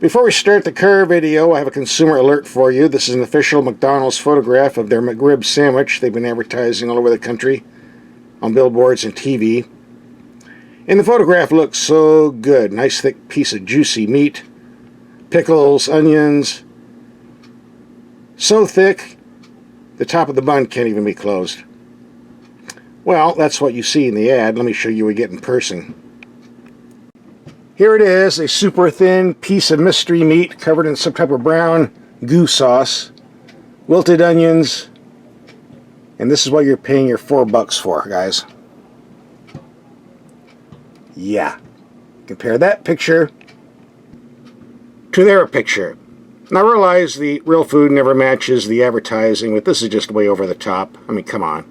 Before we start the car video, I have a consumer alert for you. This is an official McDonald's photograph of their McRib sandwich they've been advertising all over the country on billboards and TV. And the photograph looks so good. Nice thick piece of juicy meat, pickles, onions. So thick, the top of the bun can't even be closed. Well, that's what you see in the ad. Let me show you what we get in person. Here it is, a super thin piece of mystery meat covered in some type of brown goo sauce, wilted onions, and this is what you're paying your $4 for, guys. Yeah. Compare that picture to their picture. Now I realize the real food never matches the advertising, but this is just way over the top. I mean, come on.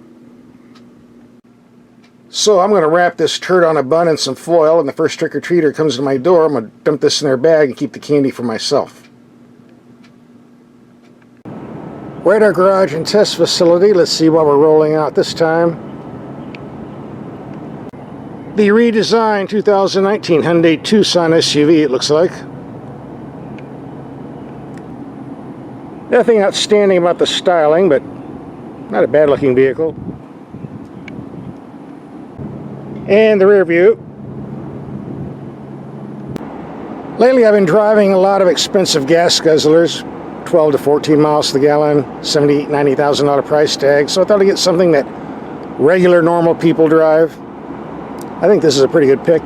So I'm going to wrap this turd on a bun in some foil, and the first trick-or-treater comes to my door, I'm going to dump this in their bag and keep the candy for myself. We're at our garage and test facility. Let's see what we're rolling out this time. The redesigned 2019 Hyundai Tucson SUV, it looks like. Nothing outstanding about the styling, but not a bad-looking vehicle. And the rear view. Lately I've been driving a lot of expensive gas guzzlers, 12 to 14 miles to the gallon, $70,000, $90,000 price tag, so I thought I'd get something that regular normal people drive. I think this is a pretty good pick.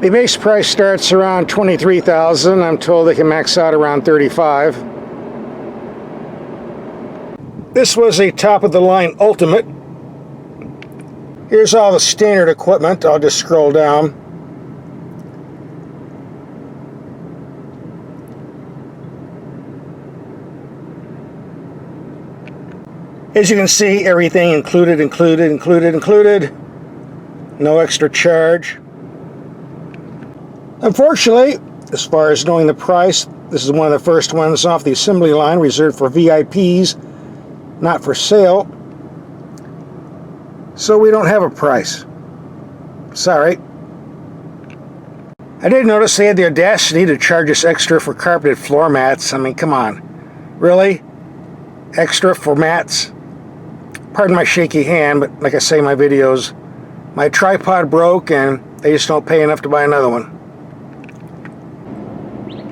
The base price starts around $23,000. I'm told they can max out around $35,000. This was a top-of-the-line Ultimate. Here's all the standard equipment. I'll just scroll down. As you can see, everything included. No extra charge. Unfortunately, as far as knowing the price, this is one of the first ones off the assembly line, reserved for VIPs, not for sale. So we don't have a price. Sorry. I did notice they had the audacity to charge us extra for carpeted floor mats. I mean, come on. Really? Extra for mats? Pardon my shaky hand, but like I say in my videos, my tripod broke and they just don't pay enough to buy another one.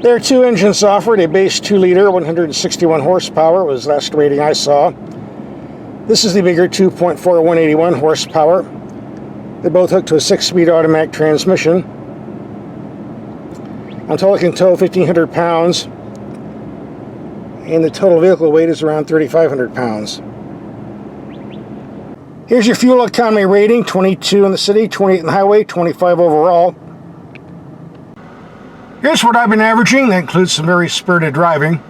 There are two engines offered. A base 2-liter, 161 horsepower was the last rating I saw. This is the bigger 2.4, 181 horsepower. They're both hooked to a 6-speed automatic transmission. I'm told it can tow 1,500 pounds, and the total vehicle weight is around 3,500 pounds. Here's your fuel economy rating, 22 in the city, 28 in the highway, 25 overall. Here's what I've been averaging. That includes some very spirited driving.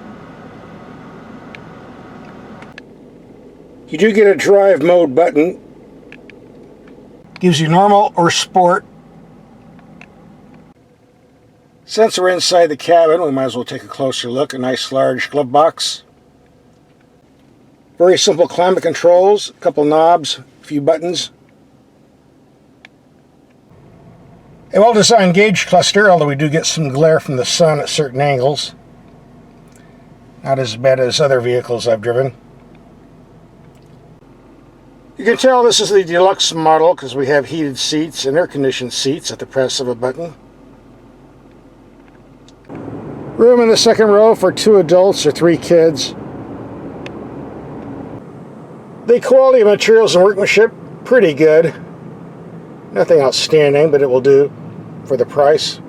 You do get a drive mode button. Gives you normal or sport. Since we're inside the cabin, we might as well take a closer look. A nice large glove box. Very simple climate controls. A couple knobs, a few buttons. A well-designed gauge cluster, although we do get some glare from the sun at certain angles. Not as bad as other vehicles I've driven. You can tell this is the deluxe model because we have heated seats and air-conditioned seats at the press of a button. Room in the second row for 2 adults or 3 kids. The quality of materials and workmanship, pretty good. Nothing outstanding, but it will do for the price.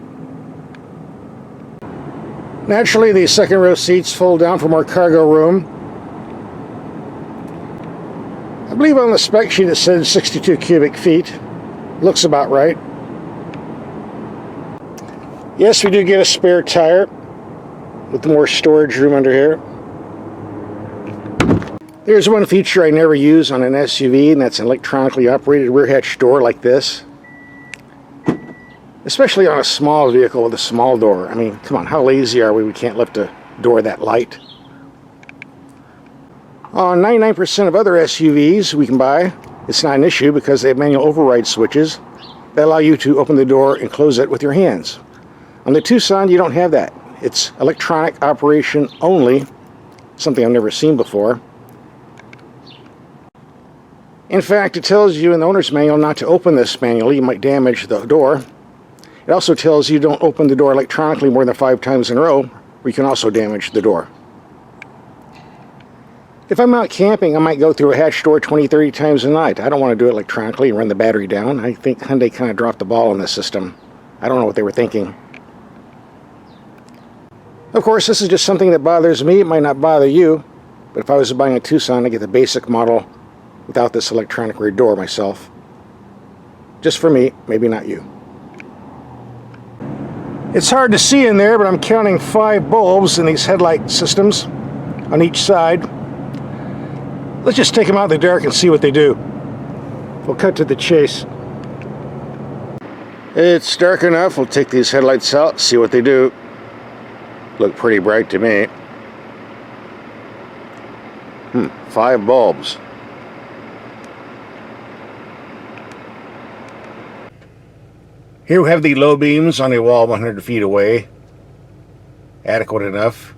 Naturally, the second row seats fold down for more cargo room. I believe on the spec sheet it says 62 cubic feet. Looks about right. Yes, we do get a spare tire with more storage room under here. There's one feature I never use on an SUV, and that's an electronically operated rear hatch door like this. Especially on a small vehicle with a small door. I mean, come on, how lazy are we? We can't lift a door that light. On 99% of other SUVs we can buy, it's not an issue because they have manual override switches that allow you to open the door and close it with your hands. On the Tucson, you don't have that. It's electronic operation only, something I've never seen before. In fact, it tells you in the owner's manual not to open this manually. You might damage the door. It also tells you don't open the door electronically more than 5 times in a row, or you can also damage the door. If I'm out camping, I might go through a hatch door 20, 30 times a night. I don't want to do it electronically and run the battery down. I think Hyundai kind of dropped the ball on this system. I don't know what they were thinking. Of course, this is just something that bothers me. It might not bother you, but if I was buying a Tucson, I'd get the basic model without this electronic rear door myself. Just for me, maybe not you. It's hard to see in there, but I'm counting 5 bulbs in these headlight systems on each side. Let's just take them out in the dark and see what they do. We'll cut to the chase. It's dark enough. We'll take these headlights out, see what they do. Look pretty bright to me. 5 bulbs. Here we have the low beams on a wall 100 feet away. Adequate enough.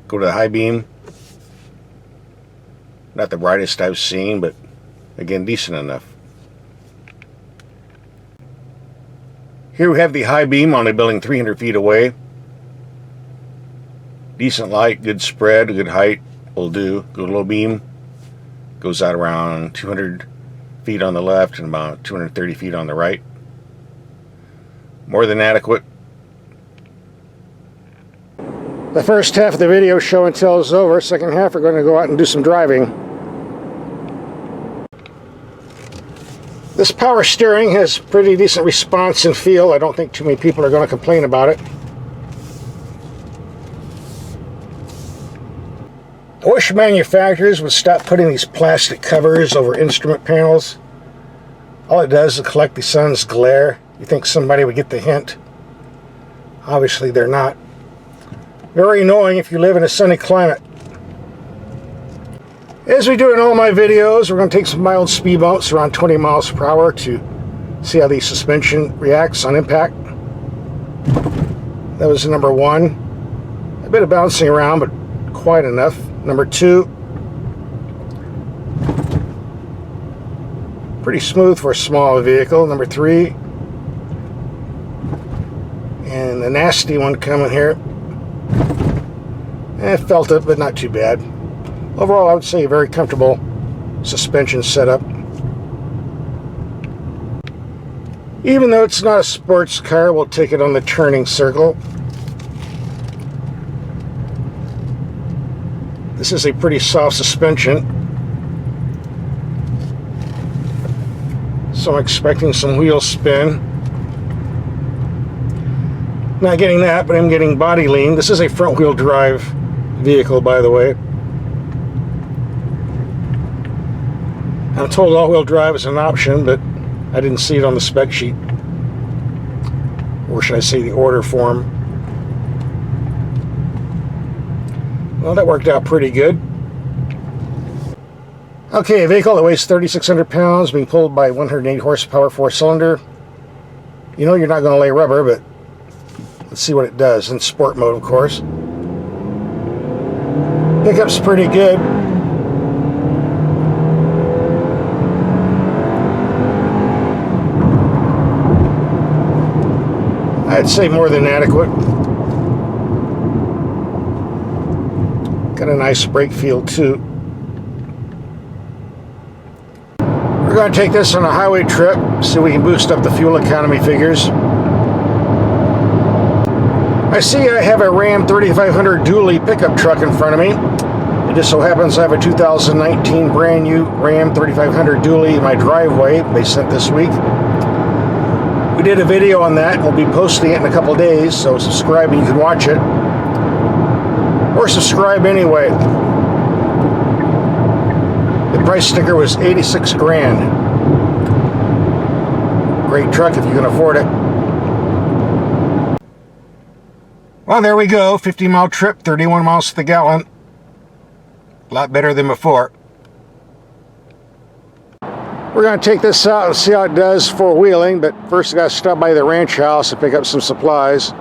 Go to the high beam. Not the brightest I've seen, but again, decent enough. Here we have the high beam on a building 300 feet away. Decent light, good spread, good height will do. Good low beam. Goes out around 200 feet on the left and about 230 feet on the right. More than adequate. The first half of the video show and tell is over. Second half, we're going to go out and do some driving. This power steering has pretty decent response and feel. I don't think too many people are going to complain about it. I wish manufacturers would stop putting these plastic covers over instrument panels. All it does is collect the sun's glare. You think somebody would get the hint? Obviously they're not. Very annoying if you live in a sunny climate. As we do in all my videos, we're going to take some mild speed bumps around 20 miles per hour to see how the suspension reacts on impact. That was number 1. A bit of bouncing around, but quite enough. Number 2. Pretty smooth for a small vehicle. Number 3. And the nasty one coming here. I felt it, but not too bad. Overall, I would say a very comfortable suspension setup. Even though it's not a sports car, we'll take it on the turning circle. This is a pretty soft suspension, so I'm expecting some wheel spin. Not getting that, but I'm getting body lean. This is a front-wheel drive vehicle, by the way. I'm told all-wheel drive is an option, but I didn't see it on the spec sheet. Or should I say the order form. Well, that worked out pretty good. Okay, a vehicle that weighs 3,600 pounds, being pulled by 108 horsepower, 4-cylinder. You know you're not going to lay rubber, but let's see what it does. In sport mode, of course. Pickup's pretty good. I'd say more than adequate. Got a nice brake feel too. We're going to take this on a highway trip, see if we can boost up the fuel economy figures. I see I have a Ram 3500 dually pickup truck in front of me. It just so happens I have a 2019 brand new Ram 3500 dually in my driveway they sent this week. We did a video on that. We'll be posting it in a couple days, so subscribe and you can watch it. Or subscribe anyway. The price sticker was 86 grand. Great truck if you can afford it. Well, there we go. 50-mile trip, 31 miles to the gallon. A lot better than before. We're going to take this out and see how it does for wheeling, but first I got to stop by the ranch house and pick up some supplies.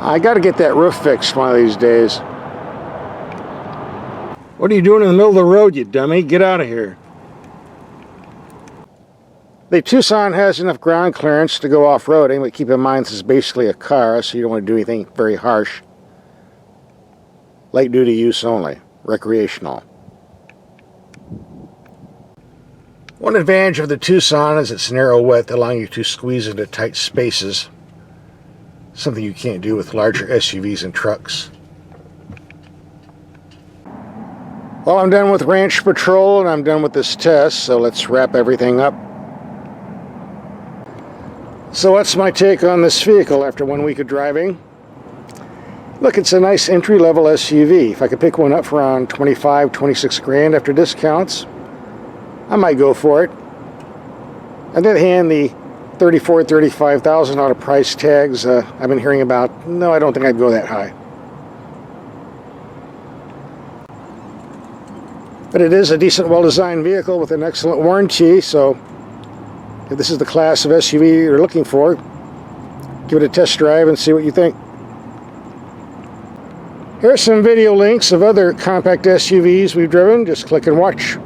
I got to get that roof fixed one of these days. What are you doing in the middle of the road, you dummy? Get out of here. The Tucson has enough ground clearance to go off-roading, but keep in mind this is basically a car, so you don't want to do anything very harsh. Light duty use only, recreational. One advantage of the Tucson is its narrow width, allowing you to squeeze into tight spaces, something you can't do with larger SUVs and trucks. Well, I'm done with ranch patrol and I'm done with this test, so let's wrap everything up. So what's my take on this vehicle after 1 week of driving? Look, it's a nice entry-level SUV. If I could pick one up for around 25, 26 grand after discounts, I might go for it. On the other hand, the $34,000, $35,000 price tags I've been hearing about, no, I don't think I'd go that high. But it is a decent, well-designed vehicle with an excellent warranty, so if this is the class of SUV you're looking for, give it a test drive and see what you think. Here are some video links of other compact SUVs we've driven. Just click and watch.